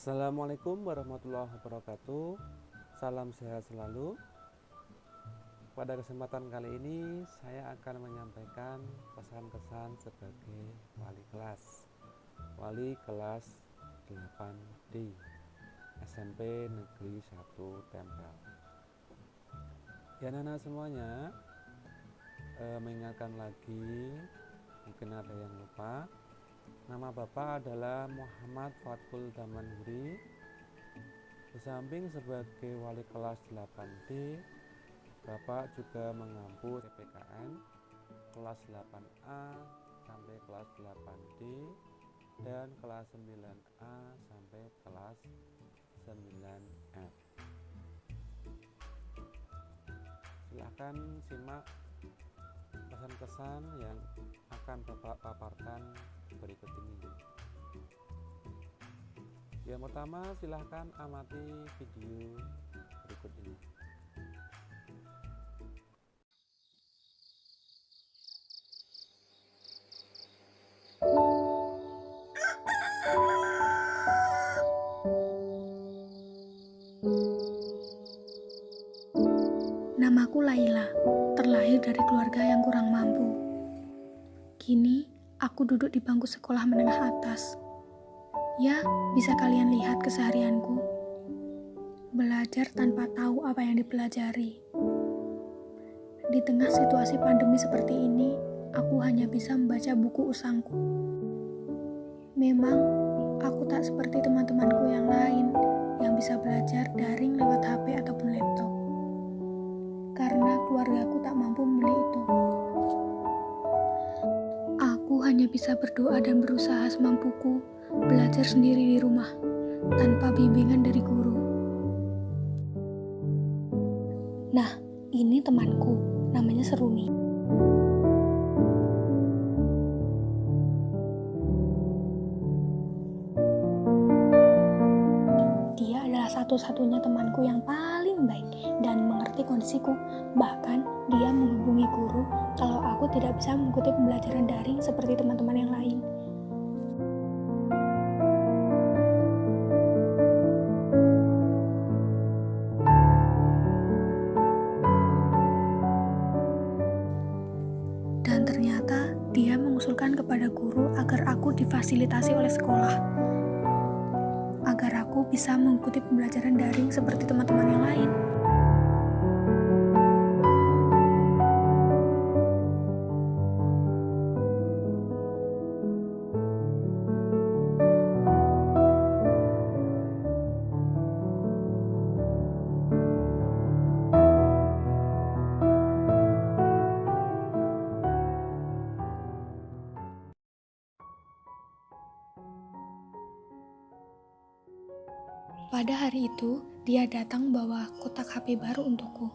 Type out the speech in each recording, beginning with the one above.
Assalamualaikum warahmatullahi wabarakatuh. Salam sehat selalu. Pada kesempatan kali ini saya akan menyampaikan pesan-kesan sebagai wali kelas 8D SMP Negeri 1 Tempel. Ya Nana semuanya, mengingatkan lagi, mungkin ada yang lupa. Nama Bapak adalah Muhammad Fatkul Damanhuri. Di samping sebagai wali kelas 8D, Bapak juga mengampu PPKN kelas 8A sampai kelas 8D dan kelas 9A sampai kelas 9F. Silahkan simak pesan-pesan yang akan Bapak paparkan berikut ini. Yang pertama, silahkan amati video berikut ini. Namaku Laila, terlahir dari keluarga yang kurang mampu. Kini, aku duduk di bangku sekolah menengah atas. Ya, bisa kalian lihat keseharianku. Belajar tanpa tahu apa yang dipelajari. Di tengah situasi pandemi seperti ini, aku hanya bisa membaca buku usangku. Memang, aku tak seperti teman-temanku yang lain yang bisa belajar daring lewat HP ataupun laptop. Karena keluargaku tak mampu membeli itu. Aku hanya bisa berdoa dan berusaha semampuku belajar sendiri di rumah, tanpa bimbingan dari guru. Nah, ini temanku, namanya Seruni. Dia adalah satu-satunya temanku yang paling baik dan mengerti kondisiku. Bahkan, dia menghubungi guru kalau aku tidak bisa mengikuti pembelajaran daring seperti teman-teman yang lain. Dan ternyata dia mengusulkan kepada guru agar aku difasilitasi oleh sekolah, agar aku bisa mengikuti pembelajaran daring seperti teman-teman yang lain. Pada hari itu, dia datang membawa kotak HP baru untukku.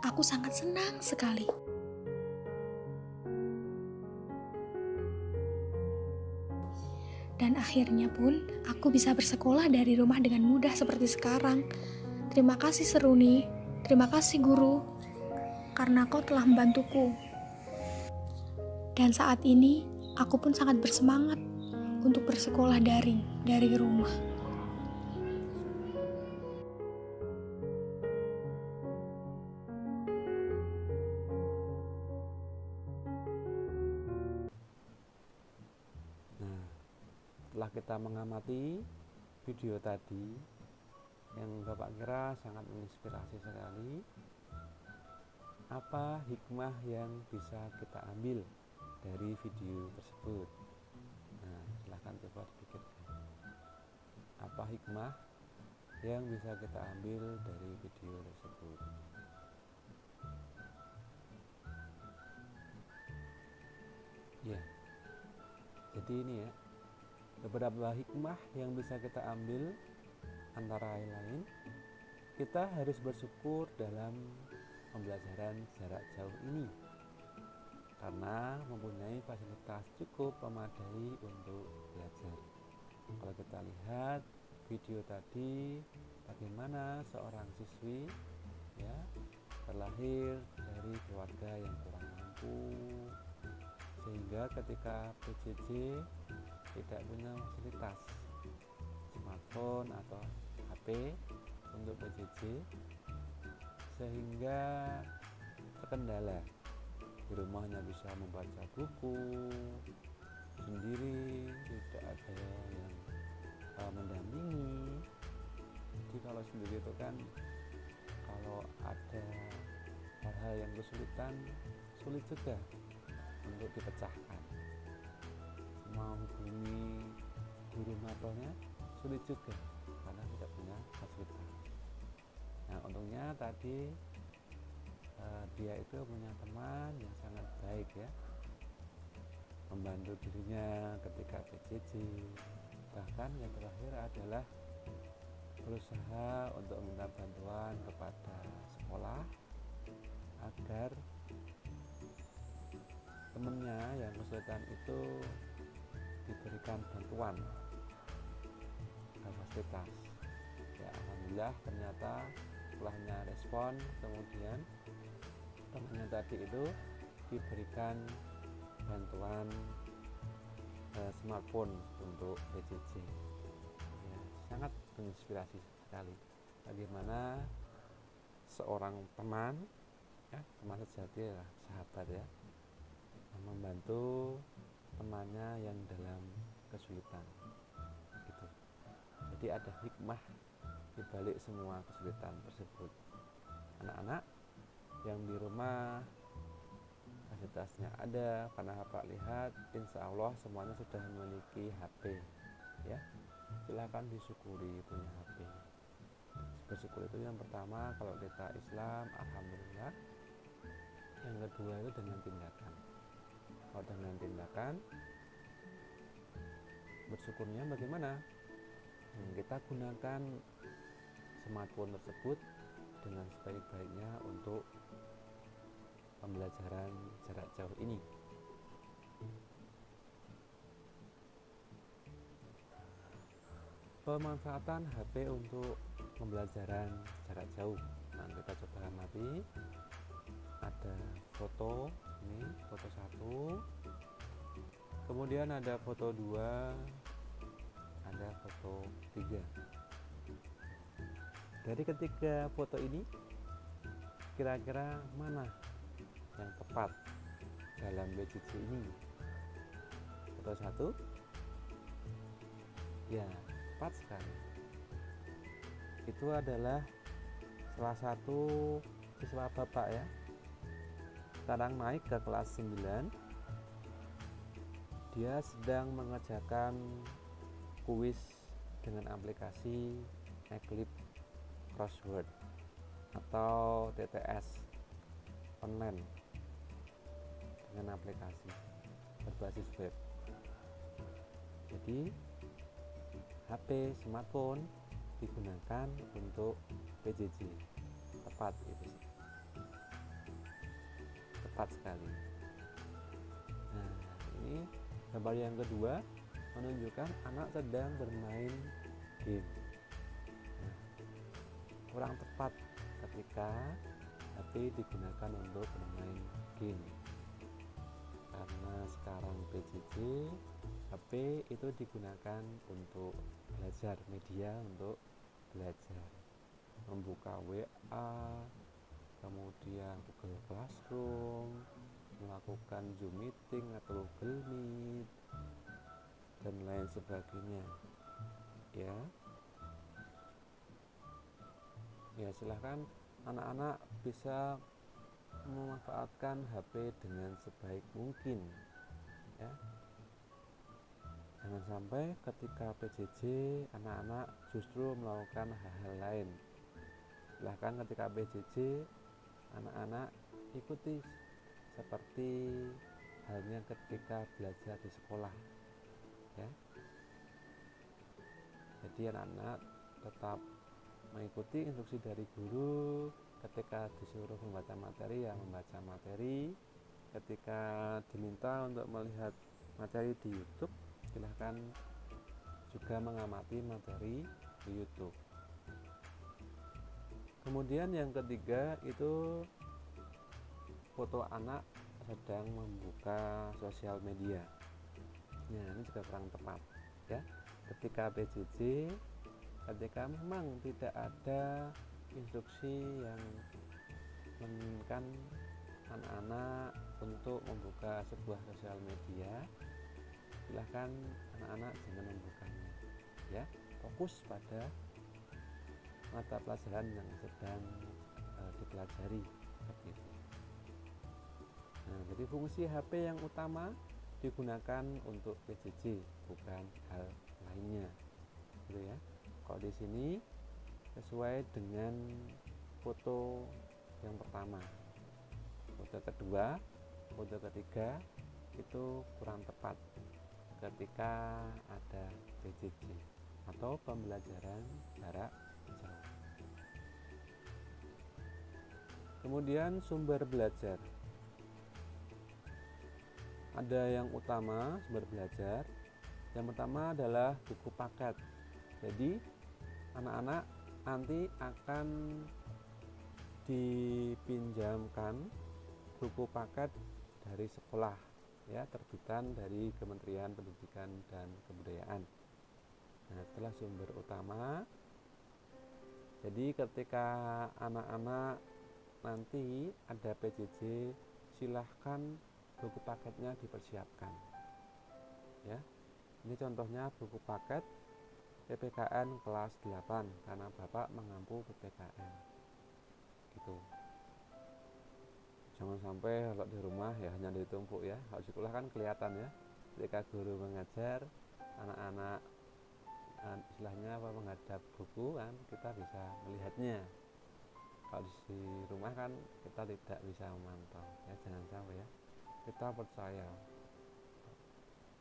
Aku sangat senang sekali. Dan akhirnya pun, aku bisa bersekolah dari rumah dengan mudah seperti sekarang. Terima kasih Seruni, terima kasih guru, karena kau telah membantuku. Dan saat ini, aku pun sangat bersemangat untuk bersekolah daring dari rumah. Nah, setelah kita mengamati video tadi yang Bapak kira sangat menginspirasi sekali, apa hikmah yang bisa kita ambil dari video tersebut? Nah, silahkan coba dipikirkan. Apa hikmah yang bisa kita ambil dari video tersebut? Ya, jadi ini ya, beberapa hikmah yang bisa kita ambil antara lain, kita harus bersyukur dalam pembelajaran jarak jauh ini karena mempunyai fasilitas cukup memadai untuk belajar. Kalau kita lihat video tadi, bagaimana seorang siswi ya terlahir dari keluarga yang kurang mampu, sehingga ketika PJJ tidak punya fasilitas smartphone atau HP untuk PJJ, sehingga terkendala. Di rumah hanya bisa membaca buku sendiri, tidak ada yang mendampingi. Jadi kalau sendiri itu kan, kalau ada hal-hal yang kesulitan, sulit juga untuk dipecahkan. Mau hubungi guru mapelnya sulit juga karena tidak punya fasilitas. Nah, untungnya tadi dia itu punya teman yang sangat baik ya, membantu dirinya ketika PJJ. Bahkan yang terakhir adalah berusaha untuk meminta bantuan kepada sekolah agar temannya yang kesulitan itu diberikan bantuan fasilitas. Ya, alhamdulillah ternyata setelahnya respon, kemudian temannya tadi itu diberikan bantuan smartphone untuk PJJ. Ya, sangat menginspirasi sekali bagaimana seorang teman, ya, teman sejati lah, sahabat ya, membantu temannya yang dalam kesulitan gitu. Jadi ada hikmah di balik semua kesulitan tersebut. Anak-anak yang di rumah fasilitasnya ada, karena Bapak lihat insya Allah semuanya sudah memiliki HP ya, silakan disyukuri punya HP. Bersyukur itu yang pertama kalau kita Islam, alhamdulillah. Yang kedua itu dengan tindakan. Kalau dengan tindakan, bersyukurnya bagaimana? Kita gunakan smartphone tersebut dengan sebaik-baiknya untuk pembelajaran jarak jauh ini. Pemanfaatan HP untuk pembelajaran jarak jauh. Nah, kita coba amati. Ada foto, ini foto 1, kemudian ada foto 2, ada foto 3. Dari ketiga foto ini, kira-kira mana yang tepat dalam PJJ ini? Foto 1, ya tepat sekali. Itu adalah salah satu siswa Bapak ya, sekarang naik ke kelas 9. Dia sedang mengerjakan kuis dengan aplikasi Eclipse Crossword atau TTS online dengan aplikasi berbasis web. Jadi HP smartphone digunakan untuk PJJ. Tepat itu, tepat sekali. Nah, ini gambar yang kedua menunjukkan anak sedang bermain game. Nah, kurang tepat ketika HP digunakan untuk bermain game, karena sekarang PJJ HP itu digunakan untuk belajar, media untuk belajar, membuka WA, kemudian Google Classroom, melakukan Zoom meeting atau Google Meet dan lain sebagainya ya. Ya, silahkan anak-anak bisa memanfaatkan HP dengan sebaik mungkin ya. Jangan sampai ketika PJJ anak-anak justru melakukan hal-hal lain. Silahkan ketika PJJ anak-anak ikuti seperti halnya ketika belajar di sekolah ya. Jadi anak-anak tetap mengikuti instruksi dari guru. Ketika disuruh membaca materi ya membaca materi. Ketika diminta untuk melihat materi di YouTube, silahkan juga mengamati materi di YouTube. Kemudian yang ketiga itu foto anak sedang membuka sosial media. Nah, ini juga kurang tepat ya. Ketika ketika memang tidak ada instruksi yang menginginkan anak-anak untuk membuka sebuah sosial media, silahkan anak-anak jangan membukanya ya. Fokus pada mata pelajaran yang sedang dipelajari seperti itu. Nah, jadi fungsi HP yang utama digunakan untuk PJJ, bukan hal lainnya, gitu ya. Kalau di sini sesuai dengan foto yang pertama, foto kedua, foto ketiga itu kurang tepat ketika ada PJJ atau pembelajaran jarak jauh. Kemudian sumber belajar. Ada yang utama sumber belajar. Yang pertama adalah buku paket. Jadi anak-anak nanti akan dipinjamkan buku paket dari sekolah ya, terbitan dari Kementerian Pendidikan dan Kebudayaan. Nah, setelah sumber utama, jadi ketika anak-anak nanti ada PJJ, silahkan buku paketnya dipersiapkan ya. Ini contohnya buku paket PPKN kelas 8 karena Bapak mengampu PPKN gitu. Jangan sampai kalau di rumah ya hanya ditumpuk ya. Kalau di sekolah kan kelihatan ya, ketika guru mengajar, anak-anak istilahnya menghadap buku kan, kita bisa melihatnya. Kalau di rumah kan kita tidak bisa memantau ya. Jangan sampai ya, kita percaya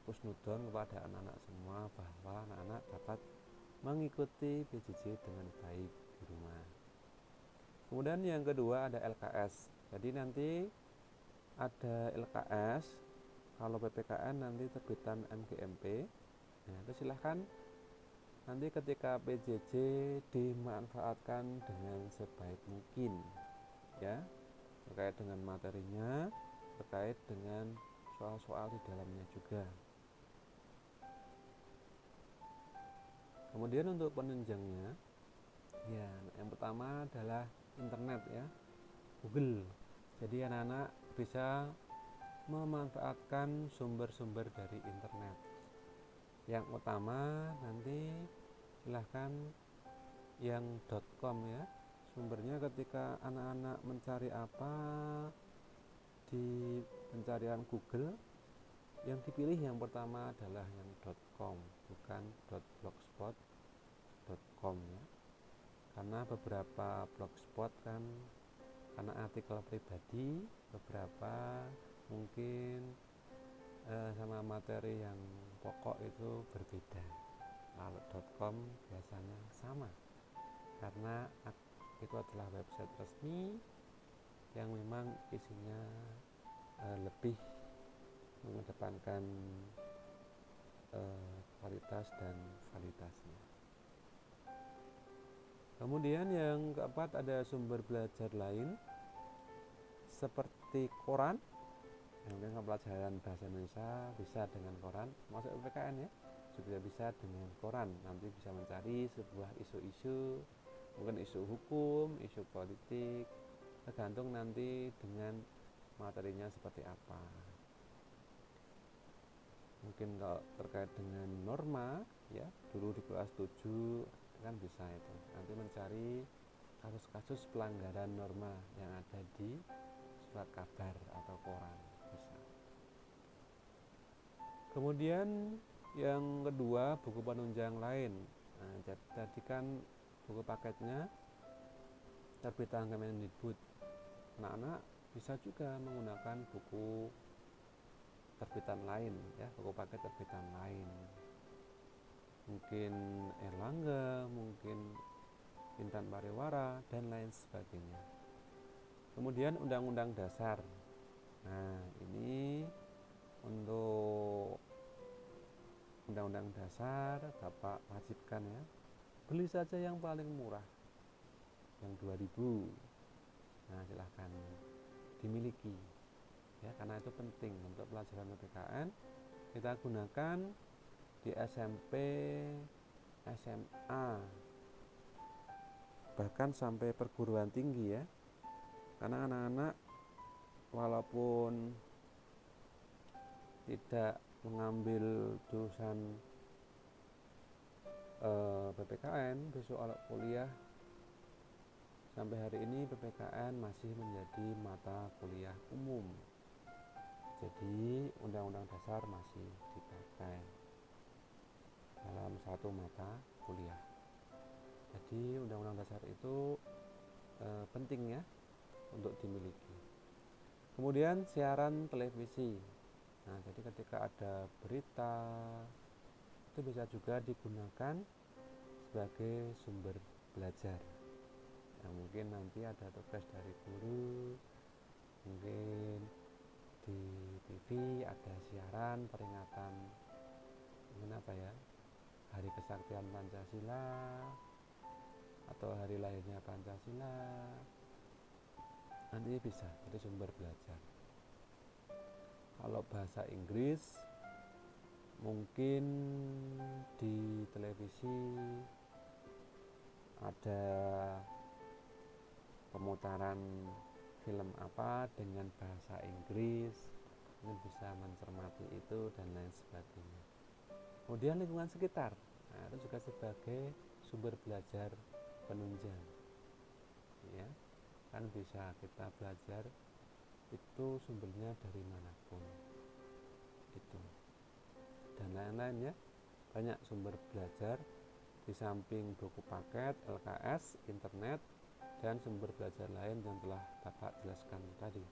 husnudon kepada anak-anak semua bahwa anak-anak dapat mengikuti PJJ dengan baik di rumah. Kemudian yang kedua ada LKS. Jadi nanti ada LKS, kalau PPKN nanti terbitan MGMP. Nah, itu silahkan nanti ketika PJJ dimanfaatkan dengan sebaik mungkin ya, terkait dengan materinya, terkait dengan soal-soal di dalamnya juga. Kemudian untuk penunjangnya ya, yang pertama adalah internet ya, Google. Jadi anak-anak bisa memanfaatkan sumber-sumber dari internet. Yang utama nanti silahkan yang .com ya, sumbernya ketika anak-anak mencari apa di pencarian Google, yang dipilih yang pertama adalah yang .com, bukan .blogspot.com ya. Karena beberapa blogspot kan karena artikel pribadi, beberapa mungkin sama materi yang pokok itu berbeda. Kalau .com biasanya sama karena itu adalah website resmi yang memang isinya lebih mengedepankan kualitas dan validitasnya. Kemudian yang keempat ada sumber belajar lain seperti koran. Yang pelajaran bahasa Indonesia bisa dengan koran, masuk PPKN ya, juga bisa dengan koran. Nanti bisa mencari sebuah isu-isu, mungkin isu hukum, isu politik, tergantung nanti dengan materinya seperti apa. Mungkin kalau terkait dengan norma ya, dulu di kelas 7 kan bisa itu nanti mencari kasus-kasus pelanggaran norma yang ada di surat kabar atau koran bisa. Kemudian yang kedua buku penunjang lain. Nah, jadi kan buku paketnya terbitan Kemendikbud. Anak-anak bisa juga menggunakan buku terbitan lain ya, buku paket terbitan lain. Mungkin Erlangga, mungkin Intan Pariwara dan lain sebagainya. Kemudian Undang-Undang Dasar. Nah, ini untuk Undang-Undang Dasar Bapak wajibkan ya, beli saja yang paling murah, yang 2000. Nah, silahkan dimiliki ya, karena itu penting untuk pelajaran PPKN. kita gunakan di SMP, SMA, bahkan sampai perguruan tinggi ya. Karena anak-anak walaupun tidak mengambil jurusan PPKN, besok kalau kuliah, sampai hari ini PPKN masih menjadi mata kuliah umum. Jadi Undang-Undang Dasar masih dipakai dalam satu mata kuliah. Jadi Undang-Undang Dasar itu penting ya untuk dimiliki. Kemudian siaran televisi. Nah, jadi ketika ada berita itu bisa juga digunakan sebagai sumber belajar. Nah, mungkin nanti ada tugas dari guru, mungkin di TV ada siaran peringatan Hari Kesaktian Pancasila atau hari lahirnya Pancasila. Nanti bisa jadi sumber belajar. Kalau bahasa Inggris mungkin di televisi ada pemutaran film apa dengan bahasa Inggris, ini bisa mencermati itu dan lain sebagainya. Kemudian lingkungan sekitar, nah, itu juga sebagai sumber belajar penunjang ya, kan bisa kita belajar itu sumbernya dari manapun itu dan lain-lain ya. Banyak sumber belajar di samping buku paket, LKS, internet, dan sumber belajar lain yang telah Bapak jelaskan tadi.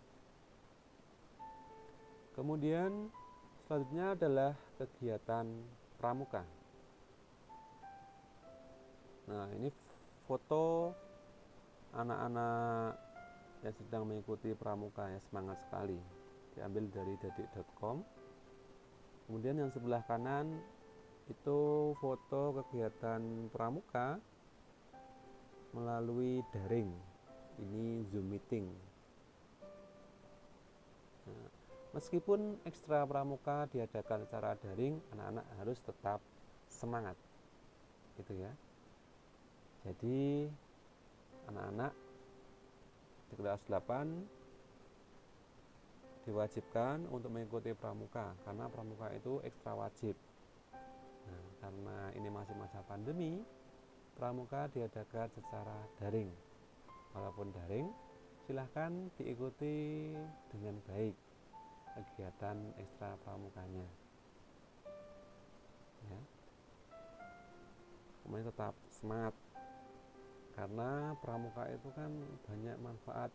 Kemudian selanjutnya adalah kegiatan pramuka. Nah, ini foto anak-anak yang sedang mengikuti pramuka ya, semangat sekali. Diambil dari detik.com. Kemudian yang sebelah kanan itu foto kegiatan pramuka melalui daring. Ini Zoom meeting. Nah, meskipun ekstra pramuka diadakan secara daring, anak-anak harus tetap semangat, gitu ya. Jadi anak-anak di kelas 8 diwajibkan untuk mengikuti pramuka karena pramuka itu ekstra wajib. Nah, karena ini masih masa pandemi, pramuka diadakan secara daring. Walaupun daring, silahkan diikuti dengan baik kegiatan ekstra pramukanya ya. Kemudian tetap semangat karena pramuka itu kan banyak manfaat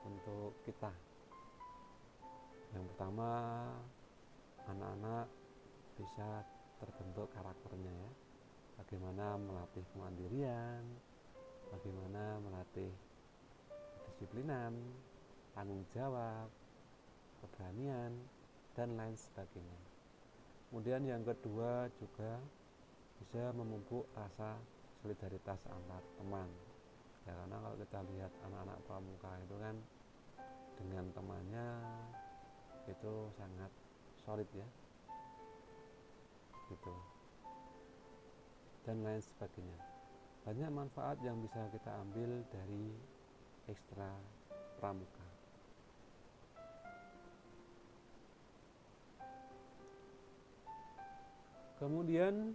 untuk kita. Yang pertama, anak-anak bisa terbentuk karakternya ya, bagaimana melatih kemandirian, bagaimana melatih kedisiplinan, tanggung jawab, keberanian, dan lain sebagainya. Kemudian yang kedua juga bisa memupuk rasa solidaritas antar teman ya, karena kalau kita lihat anak-anak pramuka itu kan dengan temannya itu sangat solid ya, gitu, dan lain sebagainya. Banyak manfaat yang bisa kita ambil dari ekstra pramuka. Kemudian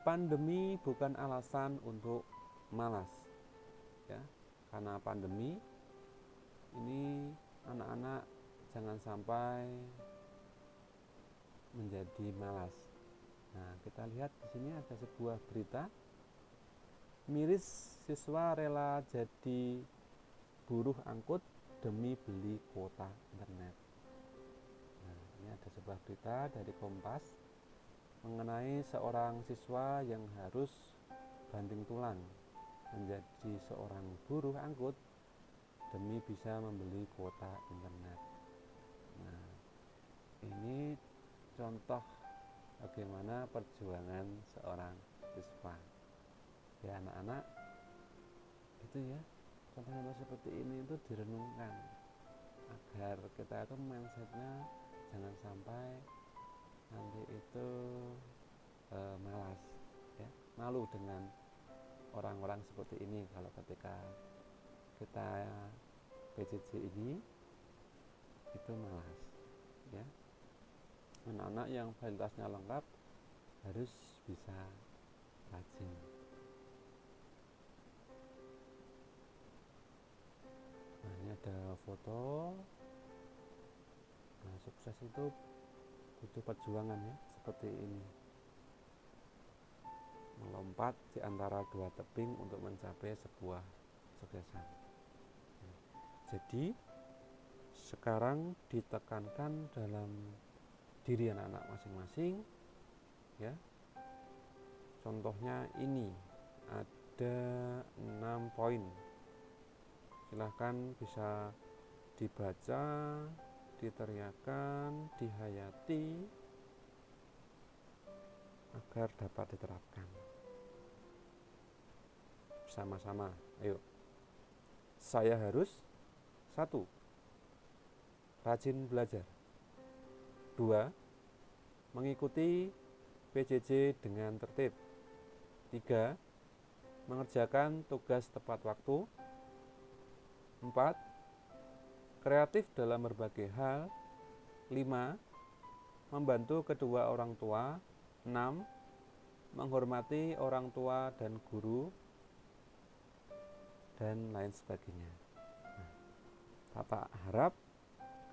pandemi bukan alasan untuk malas ya. Karena pandemi ini anak-anak jangan sampai menjadi malas. Nah, kita lihat di sini ada sebuah berita, miris siswa rela jadi buruh angkut demi beli kuota internet. Nah, ini ada sebuah berita dari Kompas mengenai seorang siswa yang harus banting tulang menjadi seorang buruh angkut demi bisa membeli kuota internet. Nah, ini contoh bagaimana perjuangan seorang siswa ya. Anak-anak itu ya, contoh-contoh seperti ini itu direnungkan agar kita itu mindsetnya jangan sampai nanti itu malas ya, malu dengan orang-orang seperti ini kalau ketika kita PJJ ini itu malas ya. Anak-anak yang fasilitasnya lengkap harus bisa rajin. Nah, ini ada foto. Nah, sukses itu butuh perjuangan ya, seperti ini. Melompat di antara dua tebing untuk mencapai sebuah kesuksesan. Jadi sekarang ditekankan dalam diri anak-anak masing-masing ya. Contohnya ini ada 6 poin. Silahkan bisa dibaca, diteriakan, dihayati agar dapat diterapkan bersama-sama. Ayo. Saya harus 1. Rajin belajar. 2. Mengikuti PJJ dengan tertib. 3. Mengerjakan tugas tepat waktu. 4. Kreatif dalam berbagai hal. 5. Membantu kedua orang tua. 6. Menghormati orang tua dan guru, dan lain sebagainya. Nah, Bapak harap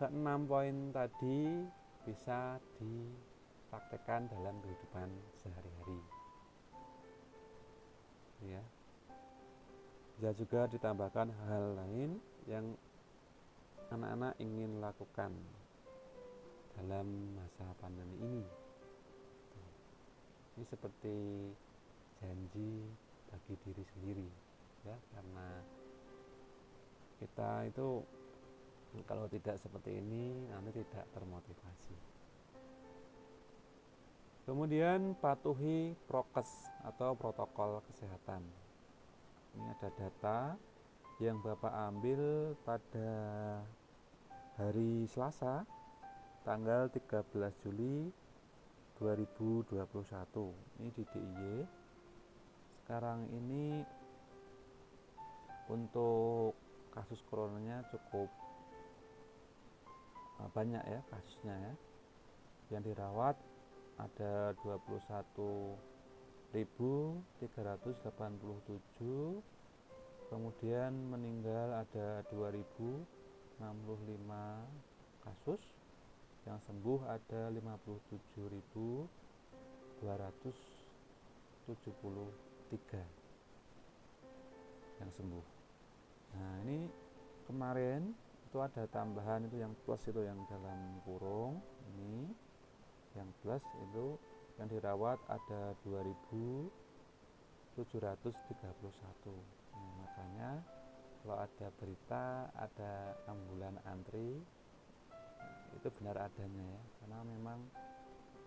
ke-6 poin tadi bisa dipraktekkan dalam kehidupan sehari-hari. Ya. Bisa juga ditambahkan hal lain yang anak-anak ingin lakukan dalam masa pandemi ini. Ini seperti janji bagi diri sendiri ya, karena kita itu kalau tidak seperti ini nanti tidak termotivasi. Kemudian patuhi prokes atau protokol kesehatan. Ini ada data yang Bapak ambil pada hari Selasa tanggal 13 Juli 2021. Ini di DIY. Sekarang ini untuk kasus coronanya cukup banyak ya kasusnya ya. Yang dirawat ada 21.387, kemudian meninggal ada 2.065 kasus, yang sembuh ada 57.273 yang sembuh. Nah, ini kemarin itu ada tambahan, itu yang plus itu yang dalam kurung ini, yang plus itu yang dirawat ada 2.731. Nah, makanya kalau ada berita ada ambulan antri, itu benar adanya ya, karena memang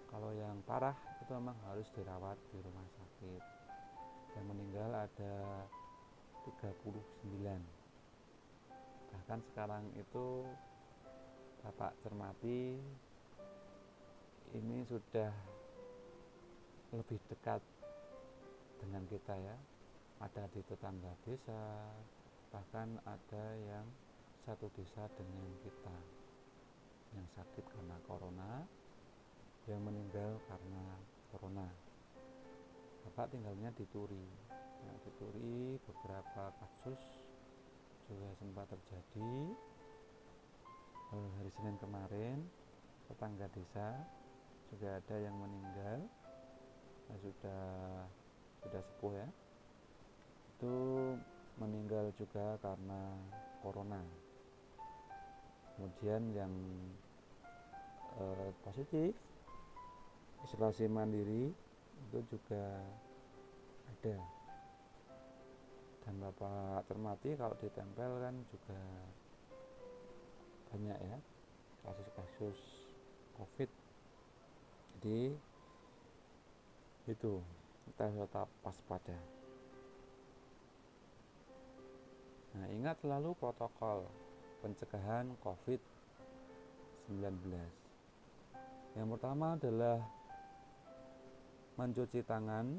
kalau yang parah itu memang harus dirawat di rumah sakit. Yang meninggal ada 39. Bahkan sekarang itu Bapak cermati, ini sudah lebih dekat dengan kita ya. Ada di tetangga desa, bahkan ada yang satu desa dengan kita yang sakit karena corona, yang meninggal karena corona. Bapak tinggalnya di Turi. Nah, di Turi beberapa kasus juga sempat terjadi. Hari Senin kemarin tetangga desa juga ada yang meninggal. Nah, sudah sepuh ya. Itu meninggal juga karena corona. Kemudian yang positif isolasi mandiri itu juga ada. Dan Bapak cermati kalau ditempel kan juga banyak ya kasus-kasus COVID. Jadi itu kita tetap waspada. Nah, ingat selalu protokol pencegahan COVID-19. Yang pertama adalah mencuci tangan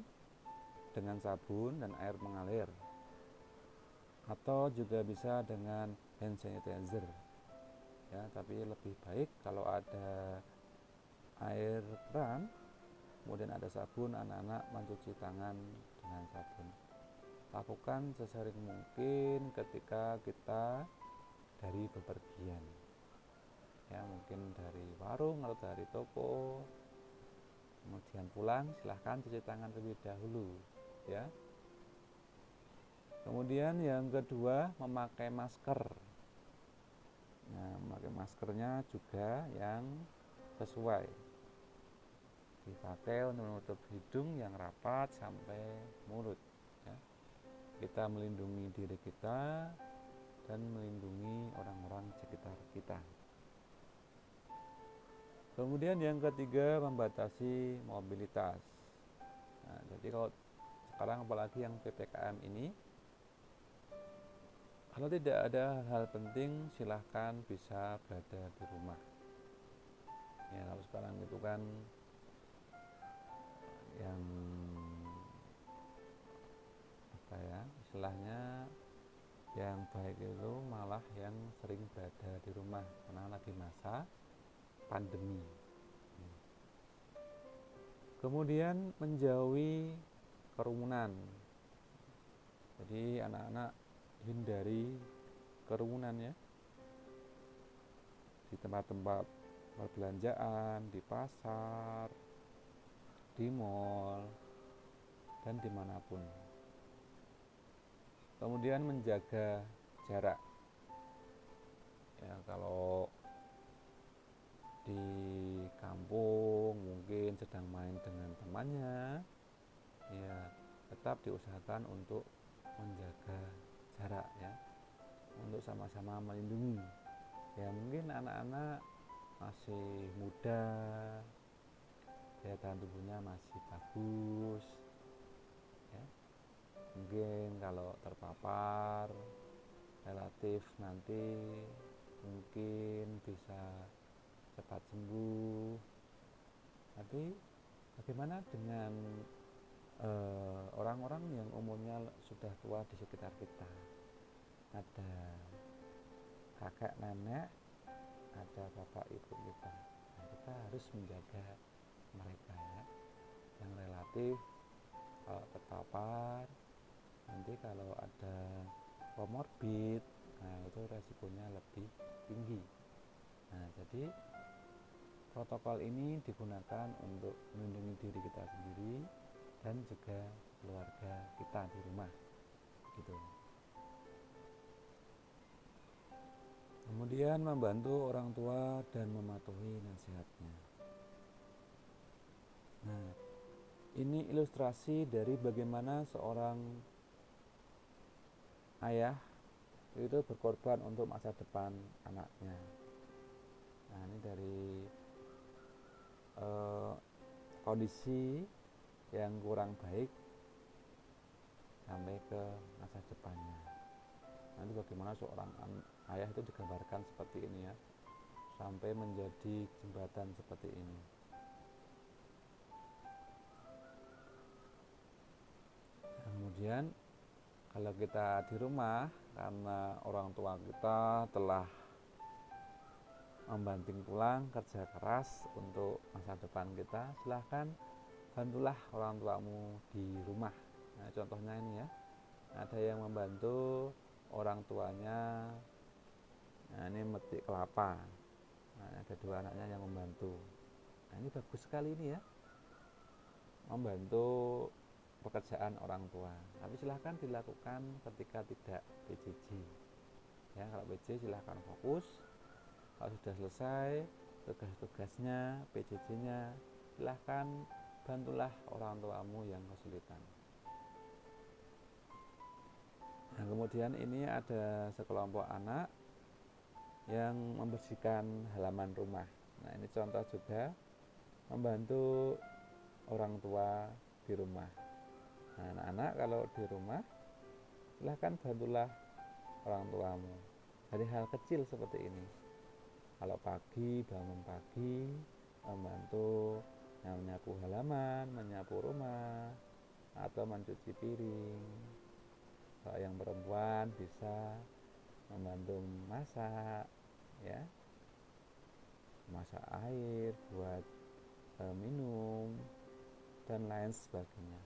dengan sabun dan air mengalir, atau juga bisa dengan hand sanitizer ya, tapi lebih baik kalau ada air keran kemudian ada sabun, anak-anak mencuci tangan dengan sabun. Lakukan sesering mungkin ketika kita dari bepergian ya, mungkin dari warung atau dari toko, kemudian pulang silahkan cuci tangan terlebih dahulu ya. Kemudian yang kedua, memakai masker. Nah, memakai maskernya juga yang sesuai, dipakai untuk menutup hidung yang rapat sampai mulut ya. Kita melindungi diri kita dan melindungi orang-orang sekitar kita. Kemudian yang ketiga, membatasi mobilitas. Nah, jadi kalau sekarang apalagi yang PPKM ini, kalau tidak ada hal penting silahkan bisa berada di rumah ya. Kalau sekarang itu kan yang apa ya istilahnya, yang baik itu malah yang sering berada di rumah karena lagi masa pandemi. Kemudian menjauhi kerumunan. Jadi anak-anak hindari kerumunan ya, di tempat-tempat perbelanjaan, di pasar, di mall, dan dimanapun. Kemudian menjaga jarak ya, kalau di kampung mungkin sedang main dengan temannya ya, tetap diusahakan untuk menjaga jarak ya, untuk sama-sama melindungi ya. Mungkin anak-anak masih muda, daya tahan tubuhnya masih bagus ya. Mungkin kalau terpapar relatif nanti mungkin bisa cepat sembuh. Tapi bagaimana dengan orang-orang yang umurnya sudah tua di sekitar kita? Ada kakek nenek, ada bapak ibu kita. Nah, kita harus menjaga mereka ya, yang relatif kalau terpapar nanti kalau ada komorbid, nah itu resikonya lebih tinggi. Nah, jadi protokol ini digunakan untuk melindungi diri kita sendiri dan juga keluarga kita di rumah gitu. Kemudian membantu orang tua dan mematuhi nasihatnya. Nah, ini ilustrasi dari bagaimana seorang ayah itu berkorban untuk masa depan anaknya. Nah, ini dari kondisi yang kurang baik sampai ke masa depannya. Nanti bagaimana seorang ayah itu digambarkan seperti ini ya, sampai menjadi jembatan seperti ini. Kemudian kalau kita di rumah karena orang tua kita telah membanting tulang kerja keras untuk masa depan kita, silahkan bantulah orang tuamu di rumah. Nah, contohnya ini ya, ada yang membantu orang tuanya, nah ini metik kelapa, nah, ada dua anaknya yang membantu. Nah, ini bagus sekali ini ya, membantu pekerjaan orang tua. Tapi silahkan dilakukan ketika tidak PJJ ya. Kalau PJJ silahkan fokus, kalau sudah selesai tugas-tugasnya PJJ-nya, silahkan bantulah orang tuamu yang kesulitan. Nah, kemudian ini ada sekelompok anak yang membersihkan halaman rumah. Nah, ini contoh juga membantu orang tua di rumah. Nah, anak-anak kalau di rumah silahkan bantulah orang tuamu dari hal kecil seperti ini. Kalau pagi bangun pagi, membantu menyapu halaman, menyapu rumah, atau mencuci piring. Kalau yang perempuan bisa membantu masak, ya, masak air buat minum dan lain sebagainya.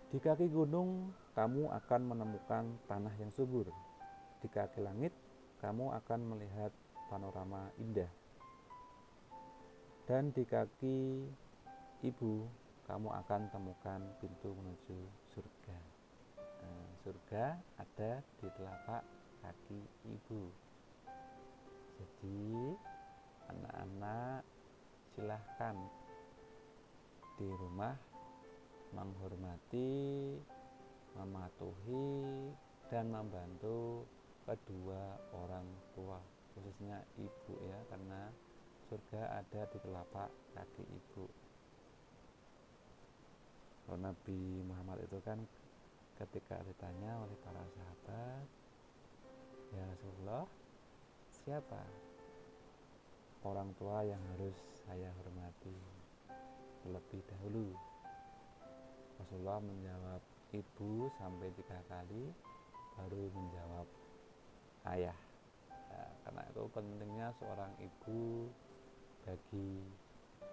Di kaki gunung kamu akan menemukan tanah yang subur. Di kaki langit kamu akan melihat panorama indah. Dan di kaki ibu kamu akan temukan pintu menuju surga. Nah, surga ada di telapak kaki ibu. Jadi anak-anak silahkan di rumah menghormati, mematuhi, dan membantu kedua orang tua, khususnya ibu ya, karena surga ada di telapak kaki ibu. Kalau Nabi Muhammad itu kan ketika ditanya oleh para sahabat, ya Rasulullah, siapa orang tua yang harus saya hormati terlebih dahulu? Rasulullah menjawab ibu sampai 3 kali, baru menjawab ayah. Nah, karena itu pentingnya seorang ibu bagi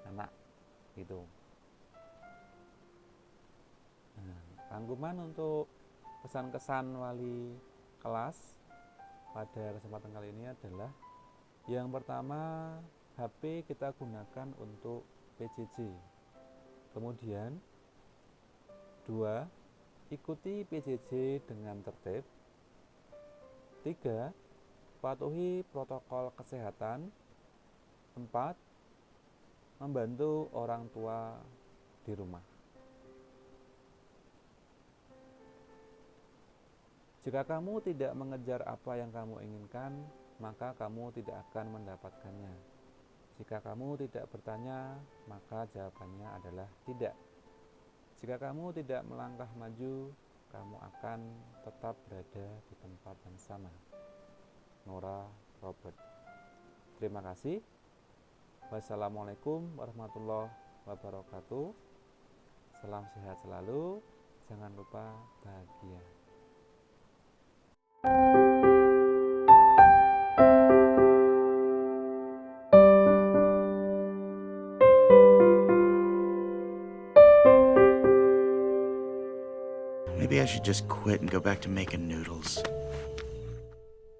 anak gitu. Nah, rangkuman untuk kesan-kesan wali kelas pada kesempatan kali ini adalah yang pertama, HP kita gunakan untuk PJJ. Kemudian 2. Ikuti PJJ dengan tertib. 3. Patuhi protokol kesehatan. 4. Membantu orang tua di rumah. Jika kamu tidak mengejar apa yang kamu inginkan, maka kamu tidak akan mendapatkannya. Jika kamu tidak bertanya, maka jawabannya adalah tidak. Jika kamu tidak melangkah maju, kamu akan tetap berada di tempat yang sama. Nora Robert. Terima kasih. Wassalamualaikum warahmatullahi wabarakatuh. Salam sehat selalu. Jangan lupa bahagia. Maybe I should just quit and go back to making noodles.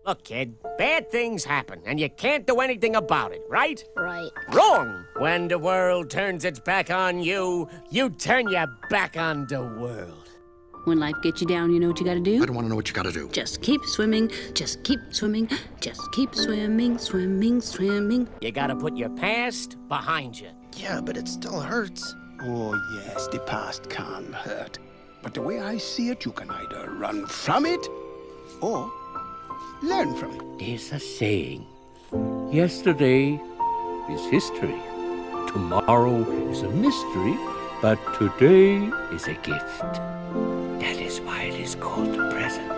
Look, kid, bad things happen, and you can't do anything about it, right? Right. Wrong! When the world turns its back on you, you turn your back on the world. When life gets you down, you know what you gotta do? I don't want to know what you gotta do. Just keep swimming, just keep swimming, just keep swimming, swimming, swimming. You gotta put your past behind you. Yeah, but it still hurts. Oh, yes, the past can hurt. But the way I see it, you can either run from it or learn from it. There's a saying, yesterday is history, tomorrow is a mystery, but today is a gift. That is why it is called the present.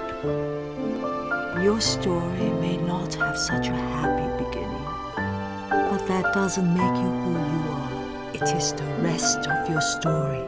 Your story may not have such a happy beginning, but that doesn't make you who you are. It is the rest of your story